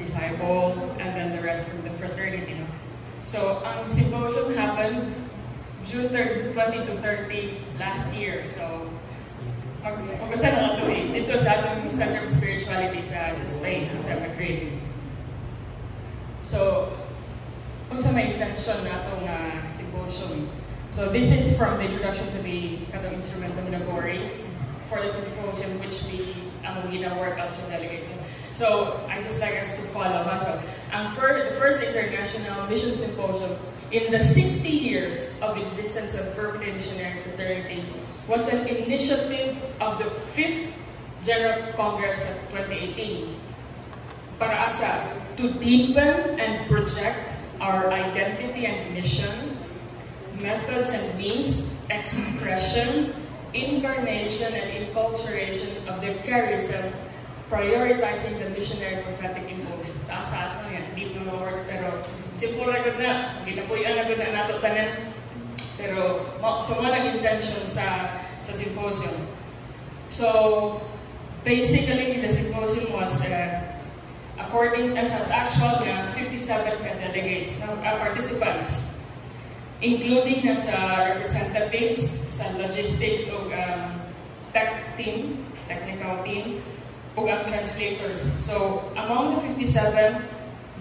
disciple, and then the rest from the fraternity. No? So, ang symposium happened June 30, 20 to 30 last year. So, mag-usa na ito eh. Dito sa atong Center of Spirituality sa Spain, sa Madrid. So, kung sa may intention na itong symposium. So, this is from the introduction to the katong Instrumentum Laboris for the symposium which we work out sa delegates. So, I just like us to follow. So, the first International Mission Symposium in the 60 years of existence of Verbum Missionary Fraternity was an initiative of the 5th General Congress of 2018 para asa to deepen and project our identity and mission, methods and means, expression, incarnation and enculturation of the charism, prioritizing the missionary prophetic impulse. Taas-taas na yan, deep na mga words, pero simple na gud na, ginapuyan na gud na nato tanan. Pero so mga intention sa symposium. So basically the symposium was according as actual na 57 delegates, participants, including na sa representatives, sa logistics o technical team, o ang translators. So among the 57,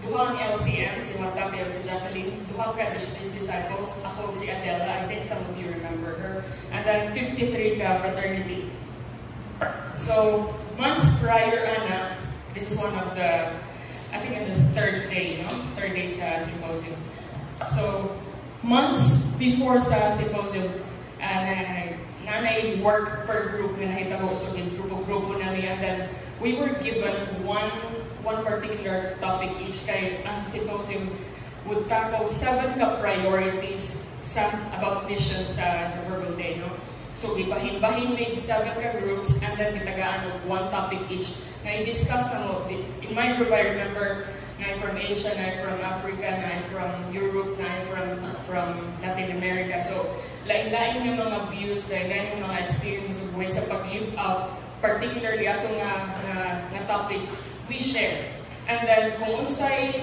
duhang LCM, si Martapel, si Jacqueline, duhang ka disciples, ako si Adela, I think some of you remember her, and then 53 ka fraternity. So, months prior, Anna, this is one of the, I think in the third day sa symposium. So, months before sa symposium, nanay work per group na nahitabo, so grupo namin, and then we were given one particular topic each, kay ang symposium would tackle 7 ka-priorities about mission sa Verbum Day, no? So, ibahin-bahin with 7 ka-groups, and then gitagaan of 1 topic each. Na i-discuss na mo, in my group, I remember, na from Asia, na from Africa, na from Europe, na from Latin America. So, lain-lain yung mga views, lain-lain yung mga experiences of ways sa pag-live out, particularly atong na topic, we share. And then, kung unsay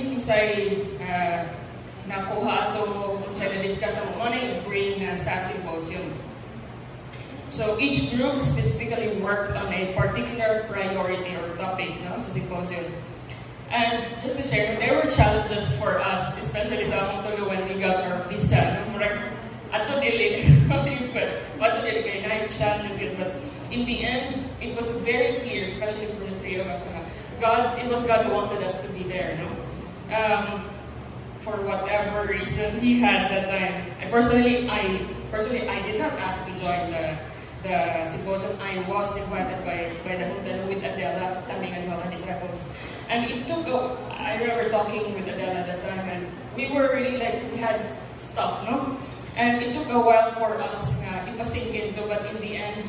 nakuha ato, unsay na-discuss ang mga bring sa symposium. So, each group specifically worked on a particular priority or topic sa symposium. And just to share, there were challenges for us, especially sa among tulo when we got our visa. Ato dili, kay na challenges it, but in the end, it was very clear, especially for the 3 of us, it was God who wanted us to be there, no? For whatever reason He had that time. I personally did not ask to join the symposium. I was invited by the hotel with Adela, coming and mga disciples. And it took I remember talking with Adela at that time, and we were really we had stuff, no? And it took a while for us ipasink into, but in the end,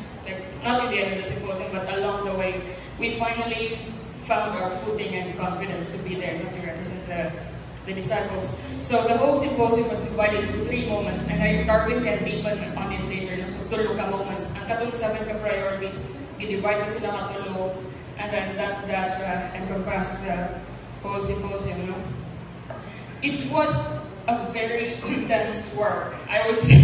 not in the end of the symposium, but along the way, we finally found our footing and confidence to be there, to represent the disciples. So the whole symposium was divided into 3 moments, and Darwin can deepen on it later. So tulo ka moments. Ang katong 7 ka priorities, gidivide ko sila katulo, and then that encompassed the whole symposium. No? It was a very intense work, I would say.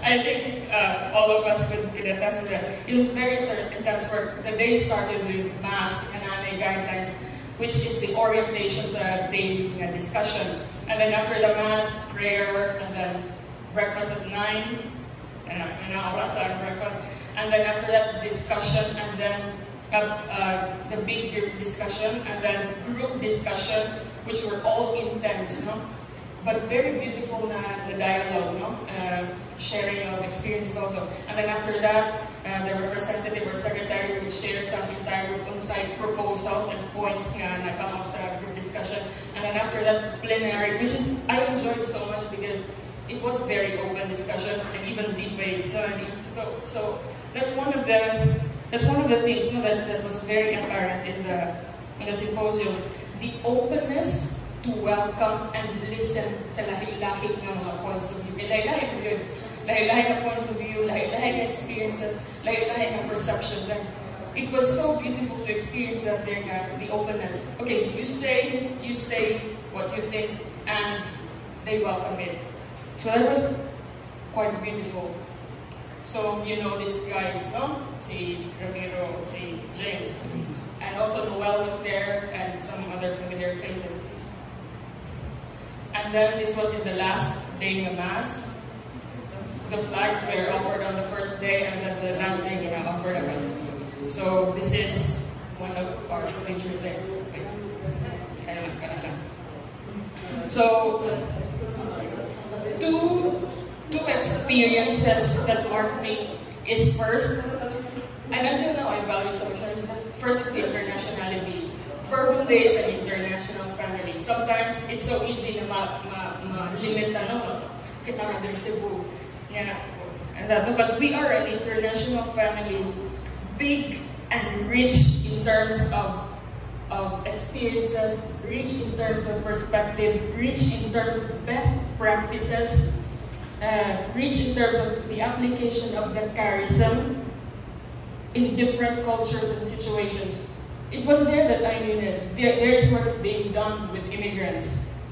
I think all of us could attest to that. It was very intense work. The day started with Mass and guidelines, which is the orientation sa day discussion. And then after the Mass, prayer, and then breakfast at 9, breakfast. And then after that, discussion, and then the big group discussion, and then group discussion, which were all intense, no? But very beautiful na dialogue, no? Sharing of experiences also. And then after that, the representative or secretary would share some entire group on-site proposals and points na come up sa group discussion. And then after that, plenary, which is I enjoyed so much because it was very open discussion and even debates. So that's one of the things that was very apparent in the symposium. The openness to welcome and listen sa lahi-lahi ng mga points of view. Lahi-lahi na points of view, lahi-lahi na experiences, lahi-lahi na perceptions. And it was so beautiful to experience that there, the openness. Okay, you say what you think, and they welcome it. So that was quite beautiful. So, you know these guys, no? Si Ramiro, si James. And also Noel was there, and some other familiar faces. And then this was in the last day of Mass. The flags were offered on the first day, and then the last day were offered again. So this is one of our pictures there. So two experiences that marked me is first, and until now I value socialism. First is the internationality. Verbum Dei is an international family. Sometimes it's so easy na ma-limit kita nga din Cebu. But we are an international family, big and rich in terms of experiences, rich in terms of perspective, rich in terms of best practices, rich in terms of the application of the charism in different cultures and situations. It was there that I knew that there is work being done with immigrants.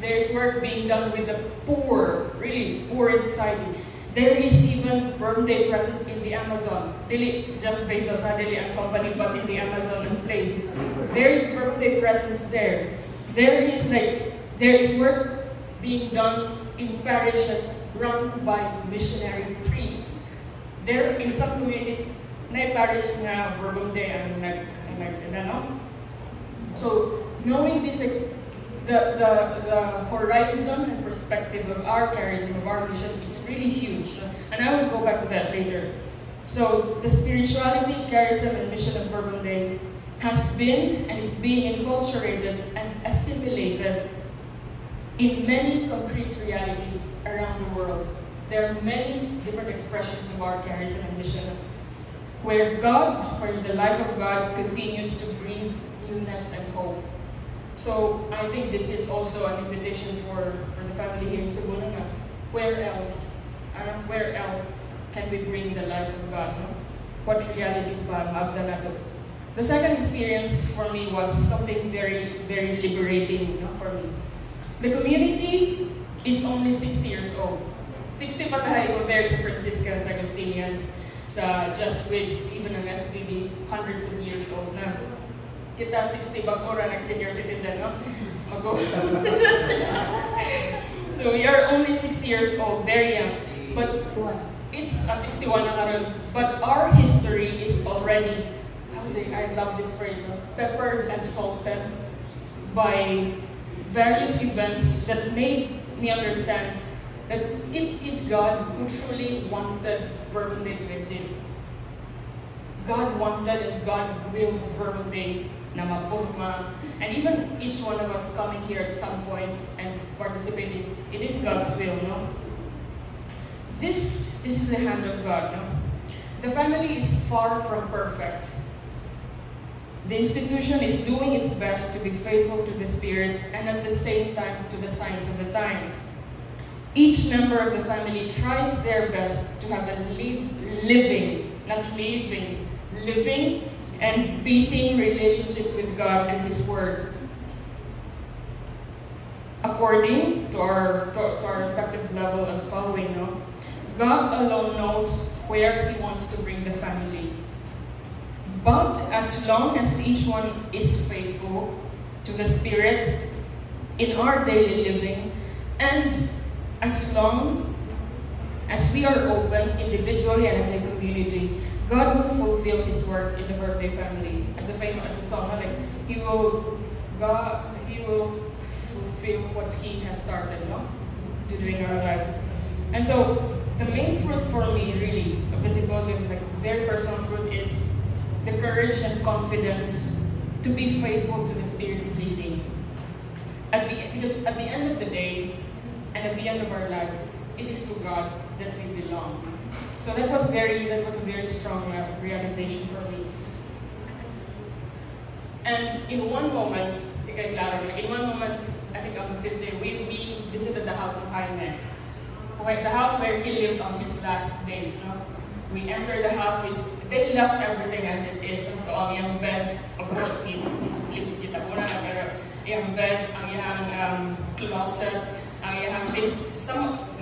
There is work being done with the poor, really poor in society. There is even Verbum Dei presence in the Amazon. Dili Jeff Bezos dili ang company, but in the Amazon place. There is Verbum Dei presence there. There is work being done in parishes run by missionary priests. There in some communities, na parish na Verbum Dei ang So knowing this, the horizon and perspective of our charism, of our mission is really huge. And I will go back to that later. So the spirituality, charism, and mission of Verbum Dei has been and is being enculturated and assimilated in many concrete realities around the world. There are many different expressions of our charism and mission where the life of God continues to breathe newness and hope. So I think this is also an invitation for the family here in Cebu. Where else can we bring the life of God? No? What realities ba magda nato? The second experience for me was something very, very liberating, for me. The community is only 60 years old. 60 pa tayo compared sa Franciscans, Agustinians, sa Jesuits, even ang SBD, hundreds of years old na. Kita 60 bagora nag-senior citizen, no? So we are only 60 years old, very young. But it's 61 na karon. But our history is already, I love this phrase, peppered and salted by various events that made me understand that it is God who truly wanted Verbum Dei to exist. God wanted and God willed Verbum Dei na mapurma. And even each one of us coming here at some point and participating, it is God's will, no? This is the hand of God, no? The family is far from perfect. The institution is doing its best to be faithful to the Spirit and at the same time to the signs of the times. Each member of the family tries their best to have a living and beating relationship with God and His Word. According to our respective level of following, no? God alone knows where He wants to bring the family. But as long as each one is faithful to the Spirit in our daily living, and as long as we are open individually and as a community, God will fulfill His work in the Verbum Dei family. As a song, like He will fulfill what He has started, no? To do in our lives. And so the main fruit for me, really, of the symposium, like very personal fruit, is the courage and confidence to be faithful to the Spirit's leading. Because at the end of the day, and at the end of our lives, it is to God that we belong. So that was a very strong realization for me. And in one moment, I think on the 5th day, we visited the house of Jaime, the house where he lived on his last days. No? we entered the house, they left everything as it is. And so ang iyang bed, of course, kita muna na, pero iyang bed, ang iyang closet, ang iyang things,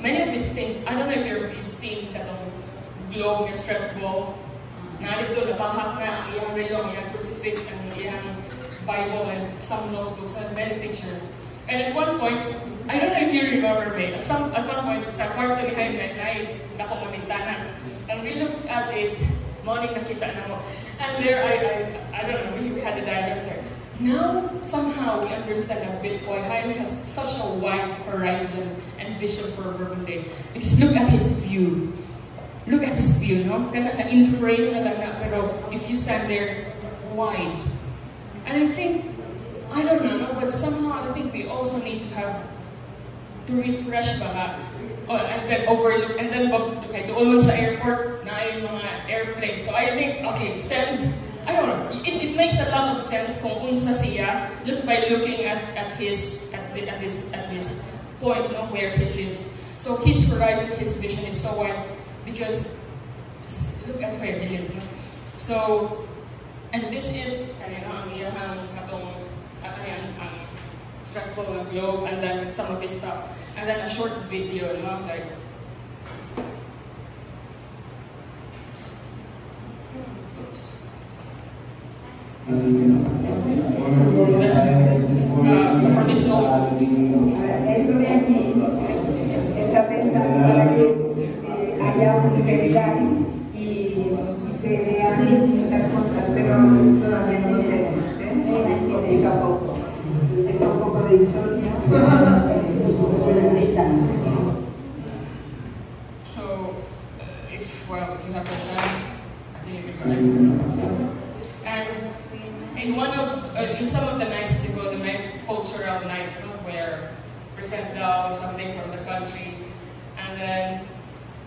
many of these things, I don't know if you've seen katong globe, stress ball, na dito nabahak na ang iyang relo, ang iyang crucifix, ang iyang Bible, and some notebooks, and many pictures. And at one point, I don't know if you remember me, at one point, sa kwarto ni Jaime, na akong mamintana. And we looked at it, morning nakita na mo. And there, I don't know, we had a dialogue there. Now, somehow, we understand a bit why Jaime has such a wide horizon and vision for Bourbon Day. Because look at his view. Look at his view, no? Kana na in frame na lang na, pero if you stand there, wide. And I think, I don't know, but somehow I think we also need to refresh ba, and then overlook, and then okay, doon man sa airport na yung mga airplanes. So I think, okay, I don't know, it makes a lot of sense kung unsa siya just by looking at his point, no, where he lives. So his horizon, his vision is so wide because look at where he lives, no? So, and this is, ang iyang katong stressful globe, and then some of his stuff, and then a short video, no, like. That's from his notebook. Eso de aquí está pensando para que haya unidad y se vean muchas cosas, pero todavía no lo tenemos, poquito a poco. Es un poco de historia. So, if you have a chance, I think you can go. And in some of the nights, it was cultural nights, where present daw something from the country, and then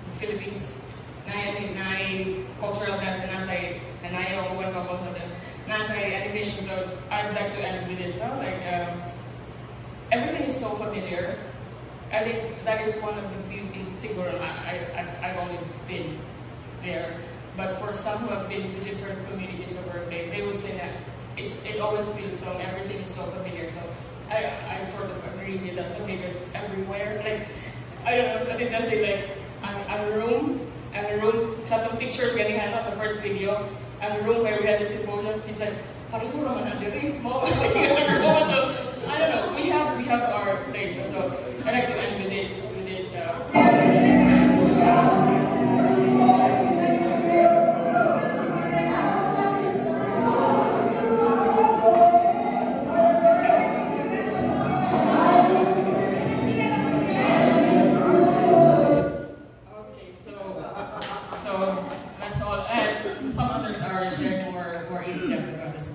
the Philippines, nai cultural dance na nai one couple of them. Nasa animation, so I'd like to end with this. Everything is so familiar. I think that is one of the beauties. Siguro, I've only been there, but for some who have been to different communities of birthday, they would say that it always feels so. Everything is so familiar. So I sort of agree with that because everywhere, like I don't know, I think that's like a room. Sa itong pictures getting hands sa first video. And the room where we had the symposium, she's like, pareho naman ang diri mo. So, I don't know, we have our place. So, I'd like to end with this. Okay, so that's all. And some others are sharing more in depth about this.